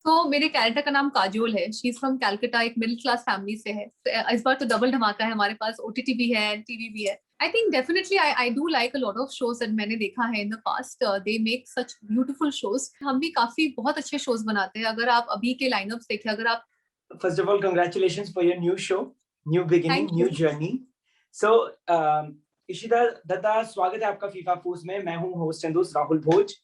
तो मेरे कैरेक्टर का नाम काजोल है। शी इज फ्रॉम कैलकाटा, एक मिडिल क्लास फैमिली से है। तो इस बार तो डबल धमाका है, हमारे पास ओटीटी भी है, टीवी भी है। I think definitely I do like a lot of shows and मैंने देखा है in the past they make such beautiful shows. हम भी काफी बहुत अच्छे शोज बनाते हैं। अगर आप अभी के लाइनअप्स देखें, अगर आप First of all, congratulations for your new show, new beginning, thank new you. journey. So, Ishita Dutta, स्वागत है आपका फीफा फूस में। मैं हूँ होस्ट एंड दोस्त राहुल भोज।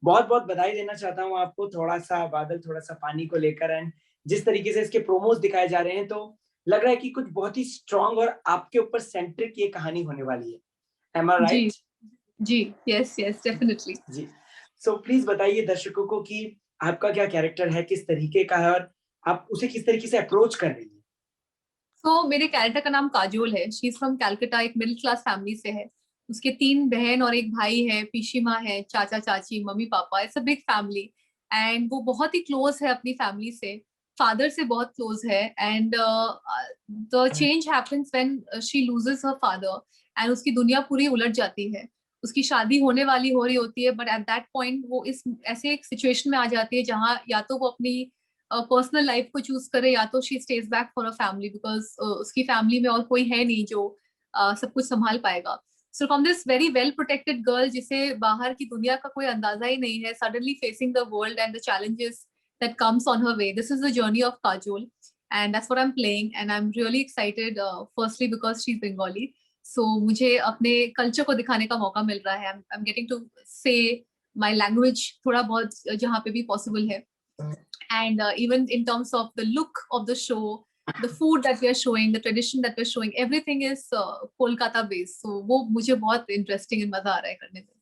बहुत बहुत बधाई देना चाहता हूँ आपको, थोड़ा सा बादल थोड़ा सा पानी को लेकर। एंड जिस तरीके से इसके प्रोमोज दिखाए जा रहे हैं, तो लग रहा है कि कुछ बहुत ही स्ट्रांग और आपके ऊपर सेंट्रिक ये कहानी होने वाली है। एम आई जी राइट? जी, यस यस, डेफिनेटली। जी। सो प्लीज बताइए दर्शकों को कि आपका क्या कैरेक्टर है, किस तरीके का है, और आप उसे किस तरीके से अप्रोच कर रही हैं। तो मेरे कैरेक्टर का नाम काजोल है। शी इज फ्रॉम कैलकाटा, एक मिडिल क्लास फैमिली से है। उसके 3 बहन और एक भाई है, पीसीमा है, चाचा चाची, mummy papa. It's a big family and वो बहुत ही क्लोज है अपनी फैमिली से। फादर से बहुत क्लोज है and the change happens when she loses her father and उसकी दुनिया पूरी उलट जाती है। उसकी शादी होने वाली हो रही होती है, बट एट दैट पॉइंट वो इस ऐसे एक सिचुएशन में आ जाती है जहां या तो वो अपनी पर्सनल लाइफ को चूज करे या तो she stage back for a family, because उसकी फैमिली में और कोई है नहीं जो सब कुछ संभाल पाएगा। So from this very well protected girl, जिसे बाहर की दुनिया का कोई अंदाजा ही नहीं है, suddenly facing the world and the challenges that comes on her way. This is the journey of Kajol, and that's what I'm playing. And I'm really excited, firstly because she's Bengali, so मुझे अपने culture को दिखाने का मौका मिल रहा है। I'm getting to say my language थोड़ा बहुत जहाँ पे भी possible है। And even in terms of the look of the show, the food that we are showing, the tradition that we're showing, everything is Kolkata based. So वो मुझे बहुत interesting and मजा आ रहा है करने में।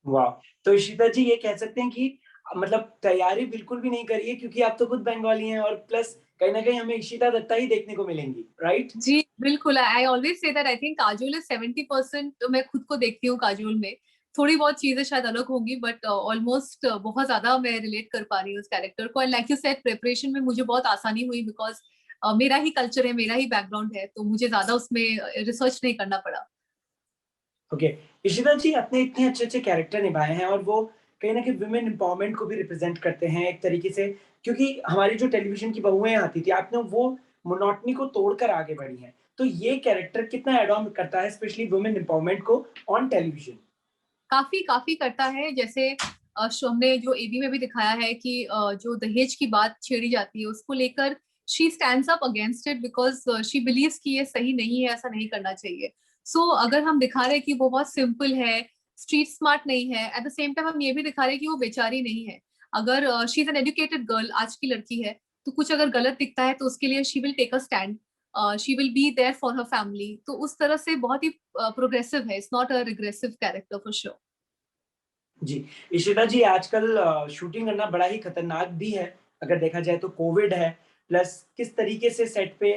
वाह! तो इशिता जी, ये कह सकते हैं कि मतलब तैयारी बिल्कुल भी नहीं करी है, क्योंकि आप तो खुद बंगाली हैं, और प्लस कहीं न कहीं हमें इशिता दत्ता ही देखने को मिलेंगी, राइट? जी बिल्कुल। I always say that I think Kajol is 70%। तो मैं खुद को देखती हूँ काजोल में। थोड़ी बहुत चीजें शायद अलग होंगी, बट ऑलमोस्ट बहुत ज्यादा मैं रिलेट कर पा रही हूँ उस कैरेक्टर को। And like you said, preparation में मुझे बहुत आसानी हुई, बिकॉज मेरा ही कल्चर है, मेरा ही बैकग्राउंड है, तो मुझे ज्यादा उसमें रिसर्च नहीं करना पड़ा। ओके। इशिता जी, आपने इतने अच्छे-अच्छे कैरेक्टर निभाए हैं, और वो कहीं न कहीं वुमेन एम्पावरमेंट को भी रिप्रेजेंट करते हैं एक तरीके से, क्योंकि हमारी जो टेलीविज़न की बहुएँ आती थी, आपने वो मोनोटनी को तोड़कर आगे बढ़ी हैं। तो ये कैरेक्टर कितना ऐड ऑन करता है स्पेशली वुमेन एम्पावरमेंट को ऑन टेलीविज़न? काफी काफी करता है। जैसे हमने जो एबी में भी दिखाया है कि जो दहेज की बात छेड़ी जाती है, उसको लेकर she stands up against it, because she beliefs कि ये सही नहीं है, ऐसा नहीं करना चाहिए। सो अगर हम दिखा रहे हैं कि वो बहुत सिंपल है, स्ट्रीट स्मार्ट नहीं है, एट द सेम टाइम हम ये भी दिखा रहे हैं कि वो बेचारी नहीं है। अगर she is an educated girl, आज की लड़की है, तो कुछ अगर गलत दिखता है तो उसके लिए she will take a stand, she will be there for her family. तो उस तरह से बहुत ही प्रोग्रेसिव है। It's not a regressive character for sure. जी। इशिता जी, आजकल शूटिंग करना बड़ा ही खतरनाक भी है, अगर देखा जाए तो कोविड है, प्लस किस तरीके से सेट पे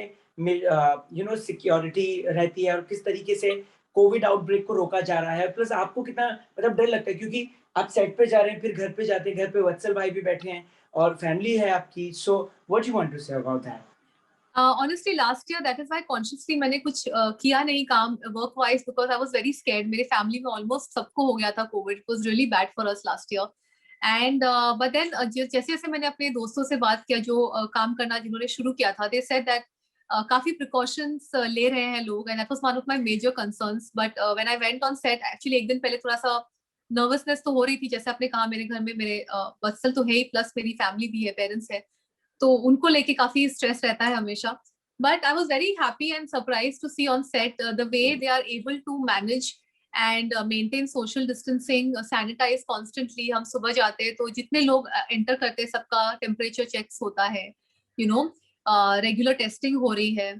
सिक्योरिटी रहती है, और किस तरीके से कोविड आउटब्रेक को रोका जा रहा है, प्लस आपको कितना मतलब डर लगता है, क्योंकि आप सेट पे जा रहे हैं, फिर घर पे जाते हैं, घर पे वत्सल भाई भी बैठे हैं और फैमिली है आपकी। So what you want to say about that? Honestly last year that is why consciously मैंने कुछ किया नहीं काम work wise, because I was very scared. मेरे फैमिली में ऑलमोस्ट सबको हो गया था covid. It was really bad for us last year. And but then जैसे जैसे मैंने अपने दोस्तों से बात किया जो काम करना जिन्होंने शुरू किया था, दे सेड दैट काफी प्रिकॉशंस ले रहे हैं लोग, and that was one of my major concerns. But when I went on set, actually एक दिन पहले थोड़ा सा नर्वसनेस तो हो रही थी। जैसे आपने कहा, मेरे घर में मेरे बच्चल तो है ही, प्लस मेरी फैमिली भी है, पेरेंट्स है, तो उनको लेके काफी स्ट्रेस रहता है हमेशा। But I was very happy and surprise to see on set the way they are able to manage and maintain social distancing, sanitize constantly. हम सुबह जाते हैं तो जितने लोग एंटर करते हैं सबका टेम्परेचर चेक्स होता है, यू नो, रेगुलर टेस्टिंग हो रही है।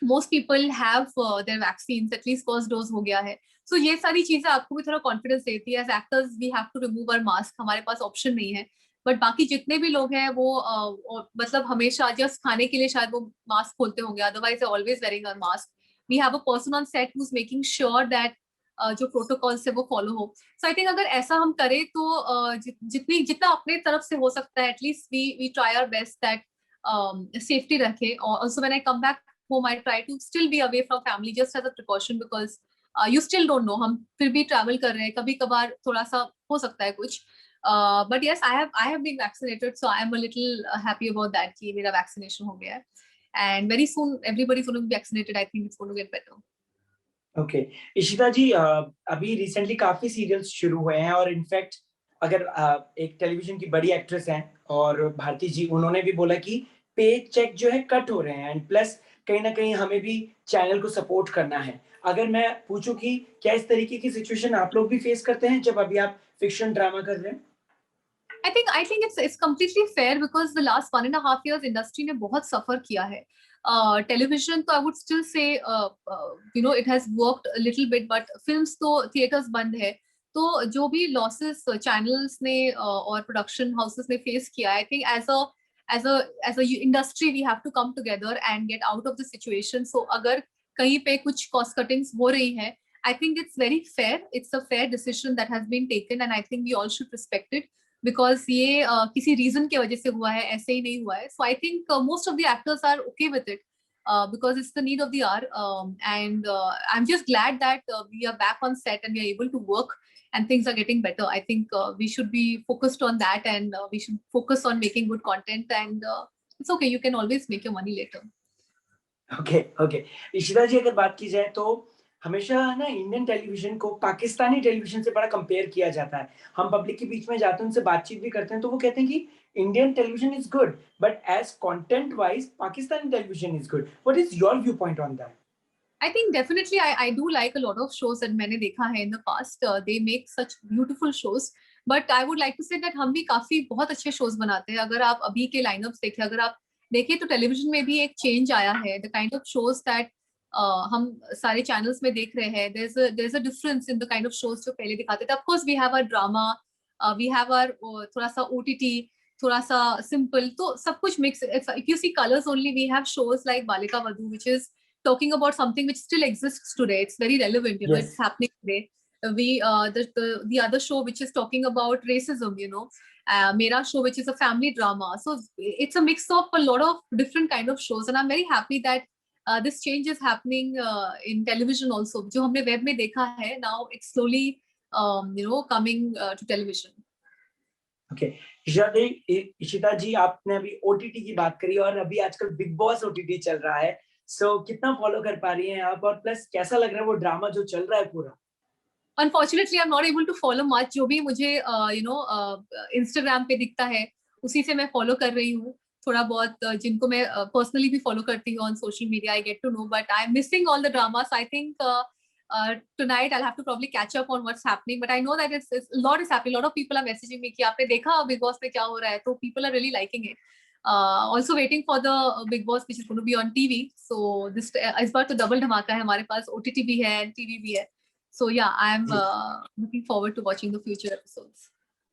Most people have their vaccine, at least first dose हो गया है। सो ये सारी चीजें आपको भी थोड़ा कॉन्फिडेंस देती है। As actors we have to remove our mask, हमारे पास ऑप्शन नहीं है। बट बाकी जितने भी लोग हैं वो मतलब हमेशा जस्ट खाने के लिए शायद वो मास्क खोलते होंगे, otherwise always wearing a mask. We have a person on set who is making sure that जो प्रोटोकॉल्स है वो फॉलो हो। सो आई थिंक अगर ऐसा हम करें तो जितना अपने तरफ से हो सकता है, at least we try our best that safety रखे। और also when I come back home, I try to still be away from family just as a precaution, because you still don't know, हम फिर भी ट्रैवल कर रहे हैं, कभी कभार थोड़ा सा हो सकता है कुछ। But yes, I have been vaccinated, so I am a little happy about that कि मेरा vaccination हो गया है. And very soon everybody's going to be vaccinated. I think it's going to get better. Okay Ishita ji अभी recently काफी serials शुरू हुए हैं और इनफैक्ट अगर एक टेलीविजन की बड़ी एक्ट्रेस हैं और भारती जी उन्होंने भी बोला कि पे चेक जो है कट हो रहे हैं एंड प्लस कहीं ना कहीं हमें भी चैनल को सपोर्ट करना है अगर मैं पूछूं कि क्या इस तरीके की सिचुएशन आप लोग भी फेस करते हैं जब अभी आप फिक्शन ड्रामा कर रहे हैं I think it's completely fair because the last 1.5 years industry ने बहुत suffer किया है. Television तो I would still say it has worked a little bit, but films तो theaters बंद है. तो जो भी losses channels ने और production houses ने face किया, I think as a industry we have to come together and get out of the situation. So अगर कहीं पे कुछ cost cuttings हो रही है, I think it's very fair. It's a fair decision that has been taken, and I think we all should respect it. Because ये किसी reason की वजह से हुआ है ऐसे ही नहीं हुआ है so I think most of the actors are okay with it because it's the need of the hour and I'm just glad that we are back on set and we are able to work and things are getting better. I think we should be focused on that and we should focus on making good content and it's okay, you can always make your money later. Okay Ishita ji अगर बात की जाए तो हमेशा ना Indian television को Pakistani television से बड़ा कंपेयर किया जाता है हम पब्लिक के बीच में जाते हैं उनसे बातचीत भी करते हैं तो वो कहते हैं कि Indian television is good but as content wise Pakistani television is good what is your view point on that I think definitely I do like a lot of shows that मैंने देखा है in the past. They make such beautiful shows. But I would like to say that हम भी काफी बहुत अच्छे shows बनाते हैं. अगर आप अभी के lineups देखें, अगर आप देखें तो television में भी एक change आया है. The kind of shows that हम सारे channels में देख रहे हैं. There's a difference in the kind of shows जो पहले दिखाते थे. Of course we have our drama, we have our थोड़ा सा OTT, थोड़ा सा simple. तो सब कुछ mix. If you see Colors Only, we have shows like Balika Vadhu, which is talking about something which still exists today. It's very relevant, Yes. it's happening today. The other show which is talking about racism, Mera show which is a family drama. So it's a mix of a lot of different kind of shows, and I'm very happy that this change is happening in television also. जो हमने web में देखा है, now it's slowly coming to television. Okay Ishita ji आपने अभी OTT की बात करी और अभी आजकल बिग बॉस ओटीटी चल रहा है सो कितना फॉलो कर पा रही हैं आप और प्लस कैसा लग रहा है वो ड्रामा जो चल रहा है पूरा Unfortunately, I'm not able to follow much. जो भी मुझे Instagram पे दिखता है उसी से मैं follow कर रही हूँ थोड़ा बहुत जिनको मैं personally भी follow करती हूँ on social media. I get to know, but I'm missing all the drama. So I think tonight I'll have to probably catch up on what's happening. But I know that it's a lot is happening. A lot of people are messaging me कि आपने देखा Big Boss में क्या हो रहा है? तो people are really liking it. Also waiting for the Big Boss which is going to be on TV. So this इस बार तो double धमाका है हमारे पास OTT भी है and TV भी है. So yeah, I'm looking forward to watching the future episodes.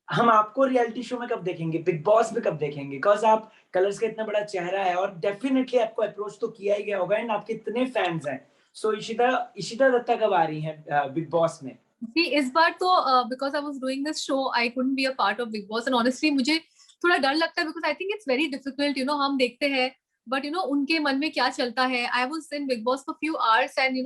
हम आपको रियलिटी शो में कब देखेंगे बिग बॉस में कब देखेंगे बिकॉज आप कलर्स का इतना बड़ा चेहरा है और डेफिनेटली आपको अप्रोच तो किया ही गया होगा एंड आपके इतने फैंस हैं सो इशिता दत्ता कब आ रही हैं बिग बॉस में जी इस बार तो because I was doing this show I couldn't be a part of Big Boss and honestly मुझे थोड़ा डर लगता है because I think it's very difficult हम देखते हैं but उनके मन में क्या चलता है I was in Big Boss for few hours and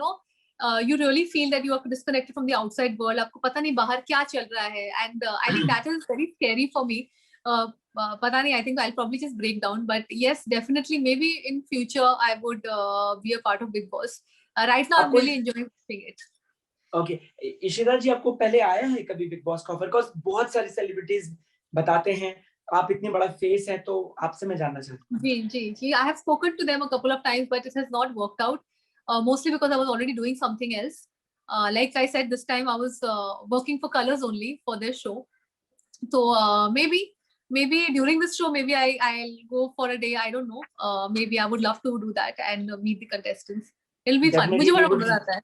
you really feel that you are disconnected from the outside world. आपको पता नहीं बाहर क्या चल रहा है and I think that is very scary for me. पता नहीं I think I'll probably just break down but yes definitely maybe in future I would be a part of Big Boss. Right now I'm really enjoying watching it. Okay Ishita ji आपको पहले आया है कभी Bigg Boss का offer because बहुत सारे celebrities बताते हैं आप इतने बड़ा फेस है तो आपसे मैं जानना चाहता हूँ जी I have spoken to them a couple of times but it has not worked out. Mostly because I was already doing something else. Like I said, this time I was working for Colors Only for their show. So maybe during this show, maybe I'll go for a day. I don't know. Maybe I would love to do that and meet the contestants. It'll be fun. मुझे बड़ा मजा आता है.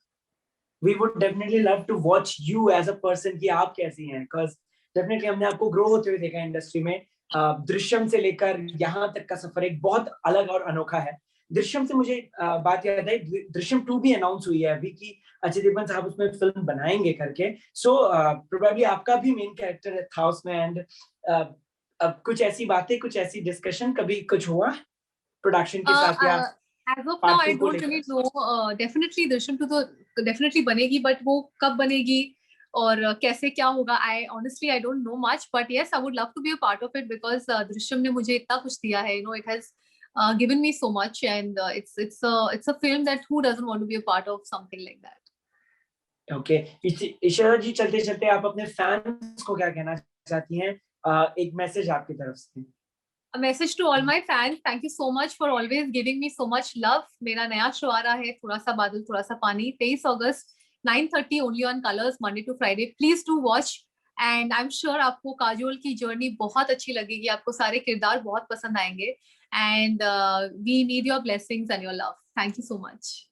We would definitely love to watch you as a person कि आप कैसी हैं because definitely हमने आपको ग्रो होते हुए देखा इंडस्ट्री में दृश्यम से लेकर यहाँ तक का सफर एक बहुत अलग और अनोखा है दृश्यम से मुझे बात याद आई दृश्यम 2 भी अनाउंस हुई है अभी कि अजय देवगन साहब उसमें फिल्म बनाएंगे करके सो प्रोबेबली आपका भी मेन कैरेक्टर था उसमें एंड अब कुछ ऐसी बातें कुछ ऐसी डिस्कशन कभी कुछ हुआ प्रोडक्शन के साथ या as of now I don't really know. Definitely Drishyam 2 तो definitely बनेगी but वो कब बनेगी और कैसे क्या होगा, I honestly I don't know much, but yes I would love to be a part of it because Drishyam ने मुझे इतना कुछ दिया है, it has given me so much, and it's a film that who doesn't want to be a part of something like that. Okay, Isha ji, चलते चलते आप अपने फैंस को क्या कहना चाहती हैं? एक मैसेज आपकी तरफ से। A message to all my fans, thank you so much for always giving me so much love. मेरा नया शो आ रहा है, थोड़ा सा बादल थोड़ा सा पानी, 23 अगस्त 9:30 only on Colors, Monday to Friday. Please do watch, and I'm sure आपको काजोल की जर्नी बहुत अच्छी लगेगी, आपको सारे किरदार बहुत पसंद आएंगे, and we need your blessings and your love. Thank you so much.